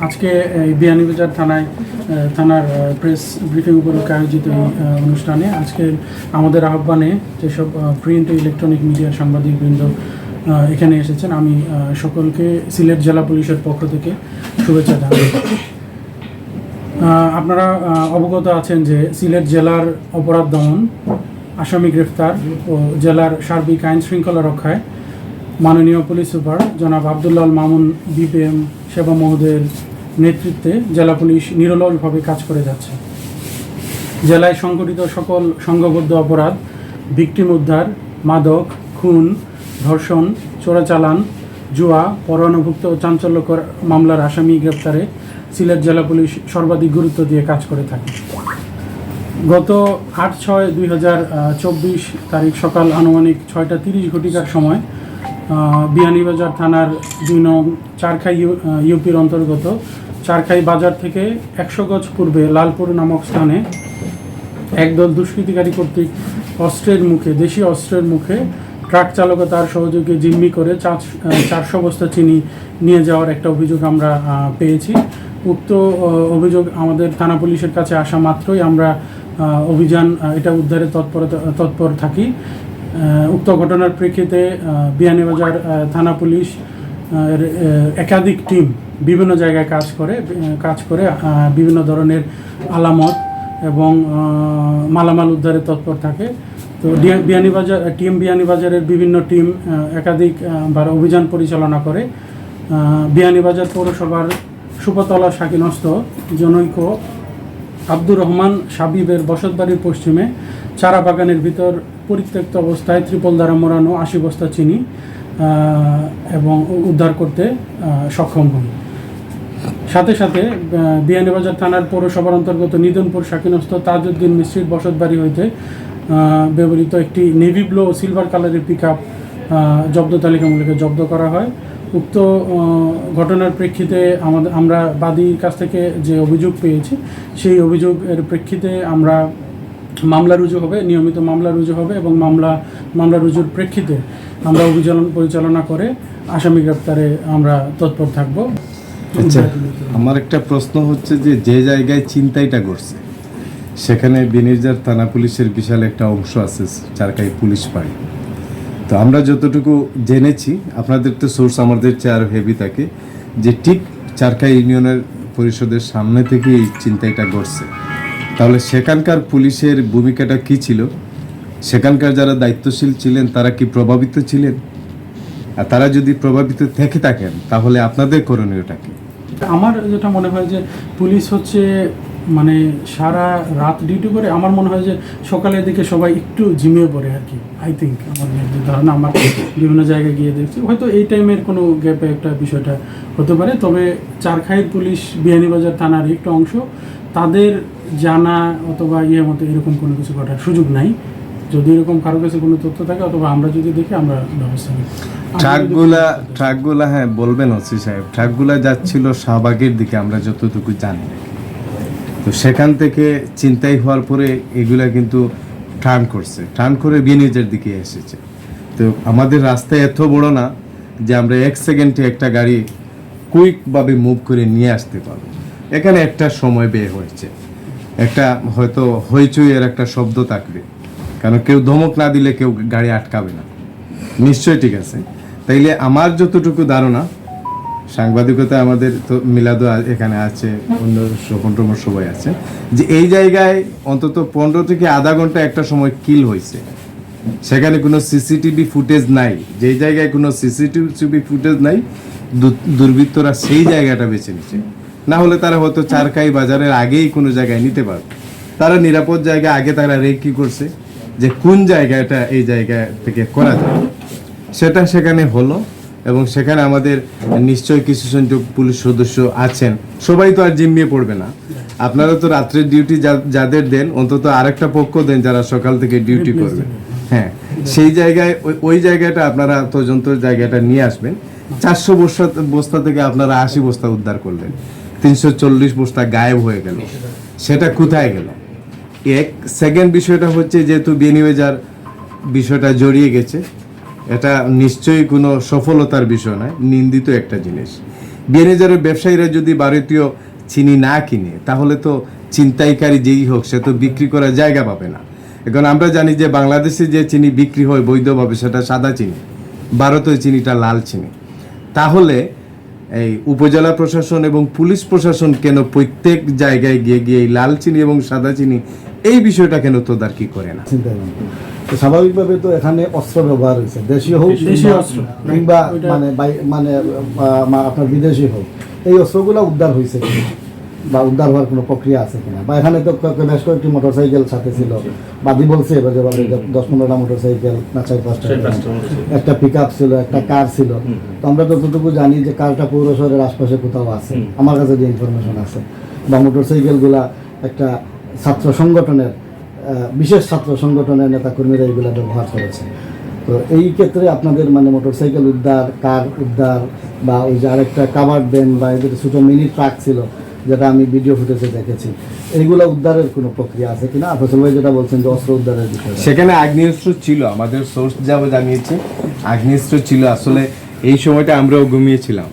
আজকে এই বিয়ানীবাজার থানার প্রেস ব্রিফিং উপলক্ষে আয়োজিত এই অনুষ্ঠানে আজকে আমাদের আহ্বানে যেসব প্রিন্ট ও ইলেকট্রনিক মিডিয়ার সাংবাদিকবৃন্দ এখানে এসেছেন, আমি সকলকে সিলেট জেলা পুলিশের পক্ষ থেকে শুভেচ্ছা জানাই। আপনারা অবগত আছেন যে সিলেট জেলার অপরাধ দমন, আসামি গ্রেফতার ও জেলার সার্বিক আইন শৃঙ্খলা রক্ষায় মাননীয় পুলিশ সুপার জনাব আব্দুল্লাহ আল মামুন বিপিএম সেবা মহোদয়ের নেতৃত্বে জেলা পুলিশ নিরলসভাবে কাজ করে যাচ্ছে। জেলায় সংঘটিত সকল সংঘবদ্ধ অপরাধ, ভিকটিম উদ্ধার, মাদক, খুন, ধর্ষণ, চোরাচালান, জুয়া, পরোয়ানাভুক্ত ও চাঞ্চল্যকর মামলার আসামি গ্রেপ্তারে সিলেট জেলা পুলিশ সর্বাধিক গুরুত্ব দিয়ে কাজ করে থাকে। গত 8/6/2024 তারিখ সকাল আনুমানিক 6:30 ঘটিকার সময় বিয়ানীবাজার থানার 2 নং চারখাই ইউপির অন্তর্গত চারখাই বাজার থেকে 100 গজ পূর্বে লালপুর নামক স্থানে একদল দুষ্কৃতিকারী কর্তৃক দেশীয় অস্ত্রের মুখে ট্রাক চালক তার সহযোগে জিম্মি করে 400 বস্তা চিনি নিয়ে যাওয়ার একটা অভিযোগ আমরা পেয়েছি। উক্ত অভিযোগ আমাদের থানা পুলিশের কাছে আসা মাত্রই আমরা অভিযান এটা উদ্ধারে তৎপর থাকি। উক্ত ঘটনার প্রেক্ষিতে বিয়ানীবাজার থানা পুলিশ একাধিক টিম বিভিন্ন জায়গায় কাজ করে বিভিন্ন ধরনের আলামত এবং মালামাল উদ্ধারে তৎপর থাকে। তো বিয়ানীবাজারের বিভিন্ন টিম একাধিক অভিযান পরিচালনা করে। বিয়ানীবাজার পৌরসভার সুপতলা শাকিনস্থ জনৈক আব্দুর রহমান সাবিবের বসতবাড়ির পশ্চিমে চারা বাগানের ভিতর পরিত্যক্ত অবস্থায় ত্রিপল দ্বারা মোড়ানো 80 বস্তা চিনি এবং উদ্ধার করতে সক্ষম হই। সাথে সাথে বিয়ানীবাজার থানার পৌরসভার অন্তর্গত নিদনপুর শাকিনস্থ তাজউদ্দিন মিস্ত্রির বসতবাড়ি হইতে ব্যবহৃত একটি নেভি ব্লু ও সিলভার কালারের পিকআপ জব্দ তালিকামূলকে জব্দ করা হয়। উক্ত ঘটনার প্রেক্ষিতে আমরা বাদীর কাছ থেকে যে অভিযোগ পেয়েছি, সেই অভিযোগের প্রেক্ষিতে আমরা মামলা রুজু হবে, নিয়মিত মামলা রুজু হবে এবং মামলা রুজুর প্রেক্ষিতে আমরা অভিযান পরিচালনা করে আসামি গ্রেপ্তারে আমরা তৎপর থাকব। আচ্ছা, আমার একটা প্রশ্ন হচ্ছে যে জায়গায় ছিনতাইটা করছে সেখানে বিয়ানীবাজার থানা পুলিশের বিশাল একটা অংশ আছে, চারখাই পুলিশ পাড়ি। তো আমরা যতটুকু জেনেছি, আপনাদের তো সোর্স আমাদের চেয়ে আরও হেভি থাকে, যে ঠিক চারখাই ইউনিয়নের পরিষদের সামনে থেকে এই চিন্তাটা করছে। তাহলে সেখানকার পুলিশের ভূমিকাটা কি ছিল? সেখানকার যারা দায়িত্বশীল ছিলেন তারা কি প্রভাবিত ছিলেন? আর তারা যদি প্রভাবিত থেকে থাকেন তাহলে আপনাদের করণীয়টা কি? আমার যেটা মনে হয় যে পুলিশ হচ্ছে মানে সারা রাত ডিউটি করে। আমার মনে হয় যে সকালের দিকে সবাই একটু ঝিমিয়ে পড়ে আর কি। আই থিঙ্ক আমার যে ধারণা, আমার বিভিন্ন জায়গায় গিয়ে দেখছি, হয়তো এই টাইমের কোনো গ্যাপে একটা বিষয়টা হতে পারে। তবে চারখাইয়ের পুলিশ বিয়ানীবাজার থানার একটা অংশ, তাদের জানা অথবা মতো এরকম কোনো কিছু ঘটার সুযোগ নাই। যদি এরকম কারো কাছে কোনো তথ্য থাকে অথবা আমরা যদি দেখি, আমরা ব্যবস্থা নিই। ট্রাকগুলা হ্যাঁ বলবেন ওসি সাহেব, ট্রাকগুলা যাচ্ছিল শাহবাগের দিকে আমরা যতটুকু জানি। তো সেখান থেকে চিন্তাই হওয়ার পরে এগুলা কিন্তু টার্ন করে বিয়ানীবাজার দিকে এসেছে। তো আমাদের রাস্তায় এত বড় না যে আমরা 1 সেকেন্ডে একটা গাড়ি কুইকভাবে মুভ করে নিয়ে আসতে পারবো। এখানে একটা সময় ব্যয় হয়েছে, একটা হয়তো হইচইয়ের একটা শব্দ থাকবে, কারণ কেউ ধমক না দিলে কেউ গাড়ি আটকাবে না, নিশ্চয়। ঠিক আছে, তাইলে আমার যতটুকু ধারণা, সাংবাদিকতা আমাদের তো মিলাদও এখানে আছে, অন্য সবাই আছে, যে এই জায়গায় অন্তত 15 থেকে আধা ঘন্টা একটা সময় কিল হয়েছে। সেখানে কোনো সিসিটিভি ফুটেজ নাই। যেই জায়গায় কোনো সিসিটিভি ফুটেজ নাই, দুর্বৃত্তরা সেই জায়গাটা বেছে নিচ্ছে। না হলে তারা হয়তো চারখাই বাজারের আগেই কোনো জায়গায় নিতে পারবে। তারা নিরাপদ জায়গা আগে তারা কি করছে, যে কোন জায়গাটা এই জায়গা থেকে করা যায়, সেটা সেখানে হলো। এবং সেখানে আমাদের নিশ্চয়ই কিছু সংখ্যক পুলিশ সদস্য আছেন, সবাই তো আর জিম্মিয়ে পড়বে না। আপনারা তো রাত্রের ডিউটি যাদের দেন, অন্তত আরেকটা পক্ষ দেন যারা সকাল থেকে ডিউটি করবে। হ্যাঁ, সেই জায়গায় ওই জায়গাটা আপনারা তদন্তের জায়গাটা নিয়ে আসবেন। 400 বস্তা থেকে আপনারা 80 বস্তা উদ্ধার করলেন, 340 বস্তা গায়েব হয়ে গেল। সেটা কোথায় গেল? সেকেন্ড বিষয়টা হচ্ছে, যেহেতু বিয়ানীবাজার বিষয়টা জড়িয়ে গেছে, এটা নিশ্চয়ই কোনো সফলতার বিষয় নয়, নিন্দিত একটা জিনিস। বিয়ানীবাজারের ব্যবসায়ীরা যদি ভারতীয় চিনি না কিনে তাহলে তো ছিনতাইকারী যেই হোক সে তো বিক্রি করার জায়গা পাবে না। এখন আমরা জানি যে বাংলাদেশে যে চিনি বিক্রি হয় বৈধভাবে সেটা সাদা চিনি, ভারতীয় চিনিটা লাল চিনি। তাহলে এই উপজেলা প্রশাসন এবং পুলিশ প্রশাসন কেন প্রত্যেক জায়গায় গিয়ে গিয়ে এই লাল চিনি এবং সাদা চিনি এই বিষয়টা কেন তদারকি করে না? চিন্তা করেন তো স্বাভাবিকভাবে তো এখানে অস্ত্র ব্যবহার হয়েছে, দেশীয় হোক দেশীয় অস্ত্র। কিংবা ওইটা- মানে আপনার বিদেশি হোক, এই অস্ত্রগুলো উদ্ধার হয়েছে কিনা বা উদ্ধার হওয়ার কোনো প্রক্রিয়া আছে কিনা, বা এখানে তো বেশ কয়েকটি মোটরসাইকেল সাথে ছিল, বাদী বলছে এবার যে 10-15টা মোটরসাইকেল না 4-5টা, একটা পিক আপ ছিল, একটা কার ছিল। তো আমরা যতটুকু জানি যে কারটা পৌর শহরের আশপাশে কোথাও আছে, আমার কাছে যে ইনফরমেশন আছে, বা মোটরসাইকেলগুলা একটা ছাত্র সংগঠনের বিশেষ ছাত্র সংগঠনের নেতাকর্মীরা এইগুলা ব্যবহার করেছে। তো এই ক্ষেত্রে আপনাদের মানে মোটরসাইকেল উদ্ধার, কার উদ্ধার, বা ওই যে আরেকটা কাভার্ড ভ্যান বা এদের ছোটো মিনি ট্রাক ছিল যেটা আমি ভিডিও ফুটেজে দেখেছি, এইগুলা উদ্ধারের কোনো প্রক্রিয়া আছে কিনা? ফসল ভাই যেটা বলছেন যে অস্ত্র উদ্ধারের বিষয়ে, সেখানে আগ্নেয়াস্ত্র ছিল, আমাদের সোর্স যাবো জানিয়েছে আগ্নেয়াস্ত্র ছিল। আসলে এই সময়টা আমরাও ঘুমিয়েছিলাম,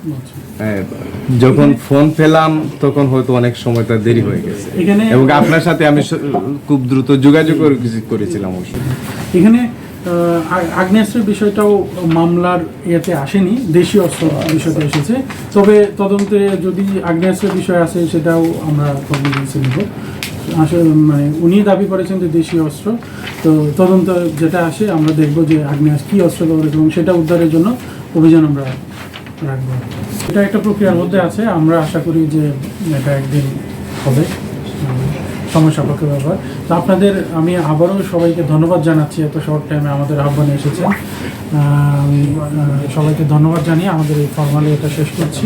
যখন ফোন পেলাম তখন হয়তো অনেক সময়টা দেরি হয়ে গেছে, এখানে- এবং আপনার সাথে আমি খুব দ্রুত যোগাযোগ করেছিলাম অবশ্যই। এখানে আগ্নেয়াস্ত্রের বিষয়টাও মামলার ইয়েতে আসেনি, দেশীয় অস্ত্র বিষয়টা এসেছে। তবে তদন্তে যদি আগ্নেয়াস্ত্রের বিষয় আছে সেটাও আমরা কগনিজেন্সে নেব। আসলে মানে উনি দাবি করেছেন যে দেশীয় অস্ত্র, তো তদন্ত যেটা আসে আমরা দেখব যে আগ্নেয়াস্ত্র কী অস্ত্র ব্যবহার এবং সেটা উদ্ধারের জন্য অভিযান আমরা রাখবো। এটা একটা প্রক্রিয়ার মধ্যে আছে, আমরা আশা করি যে এটা একদিন হবে, সময় সাপেক্ষ ব্যাপার। তো আপনাদের আমি আবারও সবাইকে ধন্যবাদ জানাচ্ছি, এত শর্ট টাইমে আমাদের আহ্বানে এসেছেন। আমি সবাইকে ধন্যবাদ জানিয়ে আমাদের এই ফর্মালি এটা শেষ করছি।